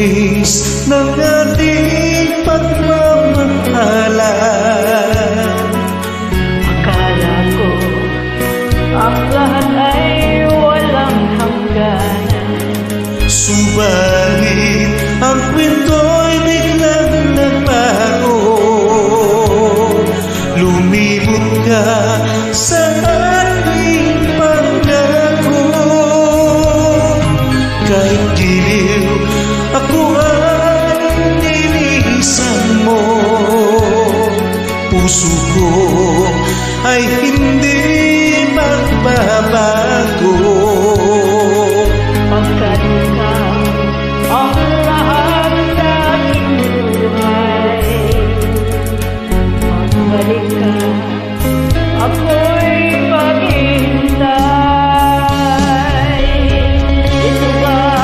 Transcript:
walis ng ating pagmamahalan. Akala ko ang lahat ay walang hangganan, subalit ang kwento'y biglang nagbago. Lumibot ka sa ating pangako. Kahit giliw ako ay nilisan mo, puso ko ay